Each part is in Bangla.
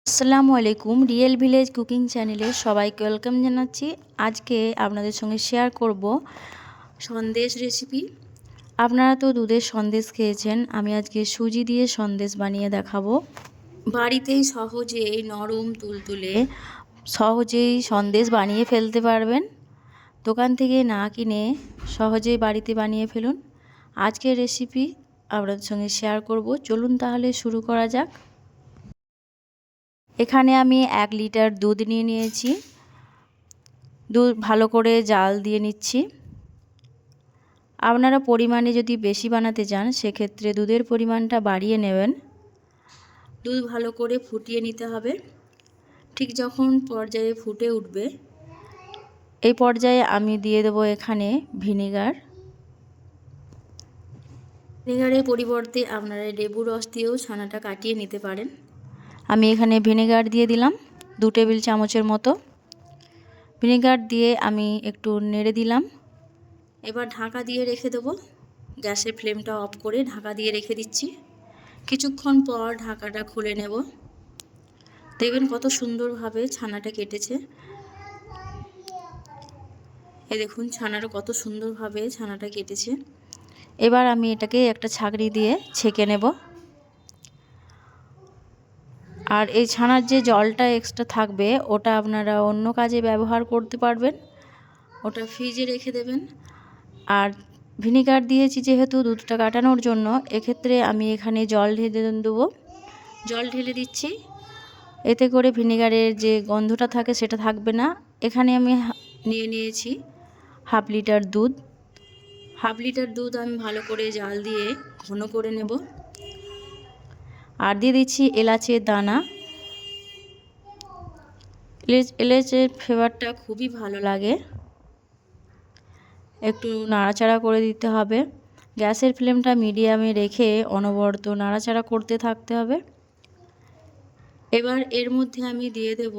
আসসালামু আলাইকুম। রিয়েল ভিলেজ কুকিং চ্যানেলে সবাইকে ওয়েলকাম জানাচ্ছি। আজকে আপনাদের সঙ্গে শেয়ার করব সন্দেশ রেসিপি। আপনারা তো দুধের সন্দেশ খেয়েছেন, আমি আজকে সুজি দিয়ে সন্দেশ বানিয়ে দেখাবো। বাড়িতেই সহজেই নরম তুলতুলে সহজেই সন্দেশ বানিয়ে ফেলতে পারবেন। দোকান থেকে না কিনে সহজেই বাড়িতে বানিয়ে ফেলুন। আজকের রেসিপি আপনাদের সঙ্গে শেয়ার করব। চলুন তাহলে শুরু করা যাক। এখানে আমি 1 লিটার দুধ নিয়ে নিয়েছি। দুধ ভালো করে জাল দিয়ে নিচ্ছি। আপনারা পরিমাণে যদি বেশি বানাতে চান সেক্ষেত্রে দুধের পরিমাণটা বাড়িয়ে নেবেন। দুধ ভালো করে ফুটিয়ে নিতে হবে। ঠিক যখন পর্যায়ে ফুটে উঠবে এই পর্যায়ে আমি দিয়ে দেবো এখানে ভিনেগার। ভিনেগারের পরিবর্তে আপনারা লেবু রস দিয়েও ছানাটা কাটিয়ে নিতে পারেন। আমি এখানে ভিনেগার দিয়ে দিলাম 2 টেবিল চামচের মতো। ভিনেগার দিয়ে আমি একটু নেড়ে দিলাম। এবার ঢাকা দিয়ে রেখে দেবো। গ্যাসের ফ্লেমটা অফ করে ঢাকা দিয়ে রেখে দিচ্ছি। কিছুক্ষণ পর ঢাকাটা খুলে নেব। দেখবেন কত সুন্দরভাবে ছানাটা কেটেছে। এই দেখুন ছানাটা কত সুন্দরভাবে ছানাটা কেটেছে। এবার আমি এটাকে একটা ছাঁকনি দিয়ে ছেঁকে নেব। আর এই ছানার যে জলটা এক্সট্রা থাকবে ওটা আপনারা অন্য কাজে ব্যবহার করতে পারবেন, ওটা ফ্রিজে রেখে দেবেন। আর ভিনেগার দিয়েছি যেহেতু দুধটা কাটানোর জন্য, এক্ষেত্রে আমি এখানে জল ঢেলে দেবো। জল ঢেলে দিচ্ছি, এতে করে ভিনেগারের যে গন্ধটা থাকে সেটা থাকবে না। এখানে আমি নিয়ে নিয়েছি 1/2 লিটার দুধ। 1/2 লিটার দুধ আমি ভালো করে জাল দিয়ে ঘন করে নেব। আর দিয়ে দিচ্ছি এলাচের দানা। এলাচের ফ্লেভারটা খুবই ভালো লাগে। একটু নাড়াচাড়া করে দিতে হবে। গ্যাসের ফ্লেমটা মিডিয়ামে রেখে অনবরত নাড়াচাড়া করতে থাকতে হবে। এবার এর মধ্যে আমি দিয়ে দেব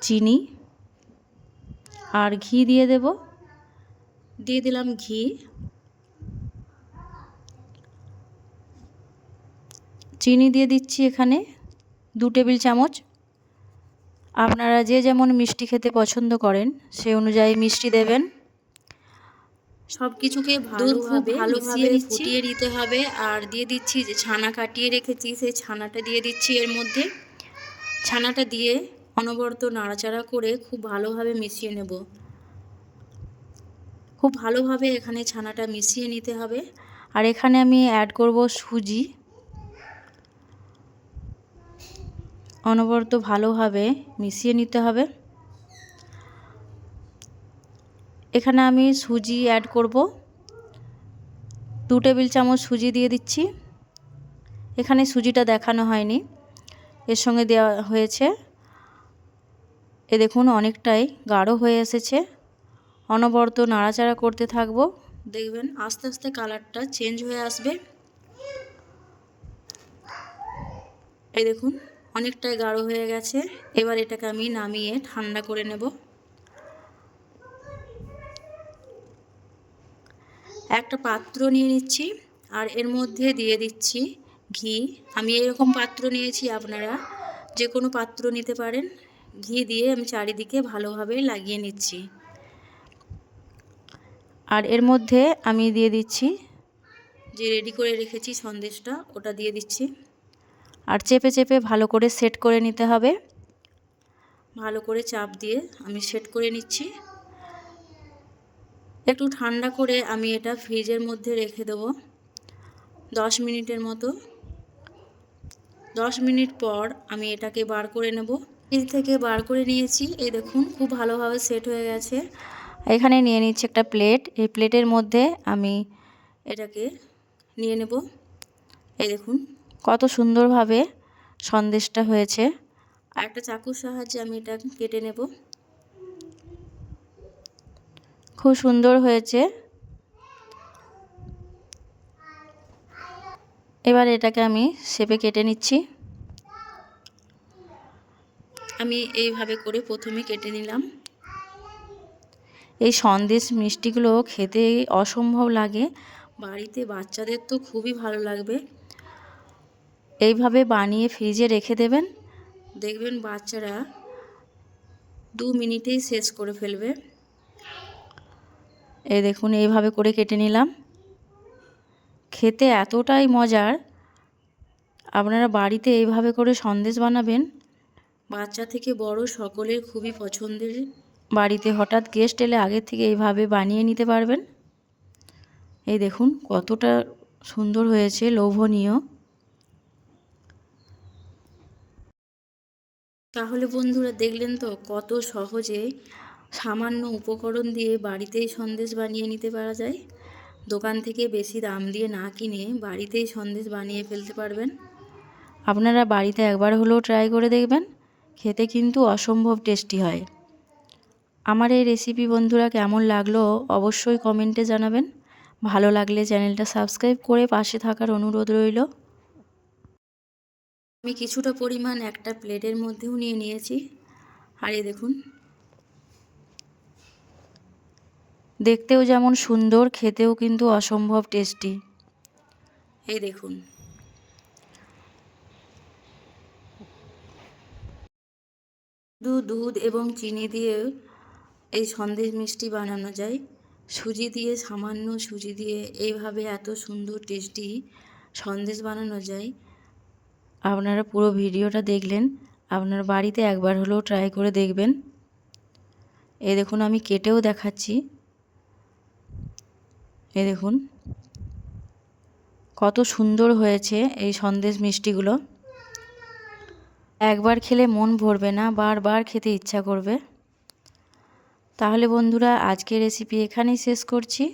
চিনি আর ঘি দিয়ে দেব। দিয়ে দিলাম ঘি। চিনি দিয়ে দিচ্ছি এখানে 2 টেবিল চামচ। আপনারা যে যেমন মিষ্টি খেতে পছন্দ করেন সেই অনুযায়ী মিষ্টি দেবেন। সব কিছুকে ভালোভাবে ফুটিয়ে নিতে হবে। আর দিয়ে দিচ্ছি যে ছানা কাটিয়ে রেখেছি সেই ছানাটা দিয়ে দিচ্ছি এর মধ্যে। ছানাটা দিয়ে অনবরত নাড়াচাড়া করে খুব ভালোভাবে মিশিয়ে নেব। খুব ভালোভাবে এখানে ছানাটা মিশিয়ে নিতে হবে। আর এখানে আমি অ্যাড করব সুজি। অনবরত ভালোভাবে মিশিয়ে নিতে হবে। এখানে আমি সুজি অ্যাড করব। 2 টেবিল চামচ সুজি দিয়ে দিচ্ছি। এখানে সুজিটা দেখানো হয়নি, এর সঙ্গে দেওয়া হয়েছে। এ দেখুন অনেকটাই গাঢ় হয়ে এসেছে। অনবরত নাড়াচাড়া করতে থাকবো। দেখবেন আস্তে আস্তে কালারটা চেঞ্জ হয়ে আসবে। এই দেখুন অনেকটাই গাঢ় হয়ে গেছে। এবার এটাকে আমি নামিয়ে ঠান্ডা করে নেব। একটা পাত্র নিয়ে নিচ্ছি আর এর মধ্যে দিয়ে দিচ্ছি ঘি। আমি এরকম পাত্র নিয়েছি, আপনারা যে কোনো পাত্র নিতে পারেন। ঘি দিয়ে আমি চারিদিকে ভালোভাবে লাগিয়ে নিচ্ছি। আর এর মধ্যে আমি দিয়ে দিচ্ছি যে রেডি করে রেখেছি সন্দেশটা, ওটা দিয়ে দিচ্ছি। আর চেপে চেপে ভালো করে সেট করে নিতে হবে। ভালো করে চাপ দিয়ে আমি সেট করে নিচ্ছি। একটু ঠান্ডা করে আমি এটা ফ্রিজের মধ্যে রেখে দেবো 10 মিনিটের মতো। 10 মিনিট পর আমি এটাকে বার করে নেব। ফ্রিজ থেকে বার করে নিয়েছি। এই দেখুন খুব ভালোভাবে সেট হয়ে গেছে। এখানে নিয়ে নিচ্ছি একটা প্লেট। এই প্লেটের মধ্যে আমি এটাকে নিয়ে নেব। এই দেখুন কত সুন্দরভাবে সন্দেশটা হয়েছে। আর একটা চাকুর সাহায্যে আমি এটা কেটে নেব। খুব সুন্দর হয়েছে। এবার এটাকে আমি শেপে কেটে নিচ্ছি। আমি এইভাবে করে প্রথমে কেটে নিলাম। এই সন্দেশ মিষ্টিগুলো খেতে অসম্ভব লাগে। বাড়িতে বাচ্চাদের তো খুবই ভালো লাগবে। এইভাবে বানিয়ে ফ্রিজে রেখে দেবেন, দেখবেন বাচ্চারা 2 মিনিটেই শেষ করে ফেলবে। এই দেখুন এইভাবে করে কেটে নিলাম। খেতে এতটাই মজার, আপনারা বাড়িতে এইভাবে করে সন্দেশ বানাবেন, বাচ্চা থেকে বড় সকলের খুবই পছন্দের। বাড়িতে হঠাৎ গেস্ট এলে আগে থেকে এইভাবে বানিয়ে নিতে পারবেন। এই দেখুন কতটা সুন্দর হয়েছে, লোভনীয়। তাহলে বন্ধুরা দেখলেন তো কত সহজে সামান্য উপকরণ দিয়ে বাড়িতেই সন্দেশ বানিয়ে নিতে পারা যায়। দোকান থেকে বেশি দাম দিয়ে না কিনে বাড়িতেই সন্দেশ বানিয়ে ফেলতে পারবেন। আপনারা বাড়িতে একবার হলেও ট্রাই করে দেখবেন, খেতে কিন্তু অসম্ভব টেস্টি হয়। আমার এই রেসিপি বন্ধুরা কেমন লাগলো অবশ্যই কমেন্টে জানাবেন। ভালো লাগলে চ্যানেলটা সাবস্ক্রাইব করে পাশে থাকার অনুরোধ রইল। আমি কিছুটা পরিমাণ একটা প্লেটের মধ্যেও নিয়ে নিয়েছি। আর এই দেখুন দেখতেও যেমন সুন্দর, খেতেও কিন্তু অসম্ভব টেস্টি। এই দেখুন দুধ এবং চিনি দিয়ে এই সন্দেশ মিষ্টি বানানো যায়। সুজি দিয়ে, সামান্য সুজি দিয়ে এইভাবে এত সুন্দর টেস্টি সন্দেশ বানানো যায়। আপনারা পুরো ভিডিওটা দেখলেন, আপনার বাড়িতে একবার হলেও ট্রাই করে দেখবেন। এই দেখুন আমি কেটেও দেখাচ্ছি। এই দেখুন কত সুন্দর হয়েছে এই সন্দেশ মিষ্টিগুলো। একবার খেলে মন ভরবে না, বারবার খেতে ইচ্ছা করবে। তাহলে বন্ধুরা আজকের রেসিপি এখানেই শেষ করছি।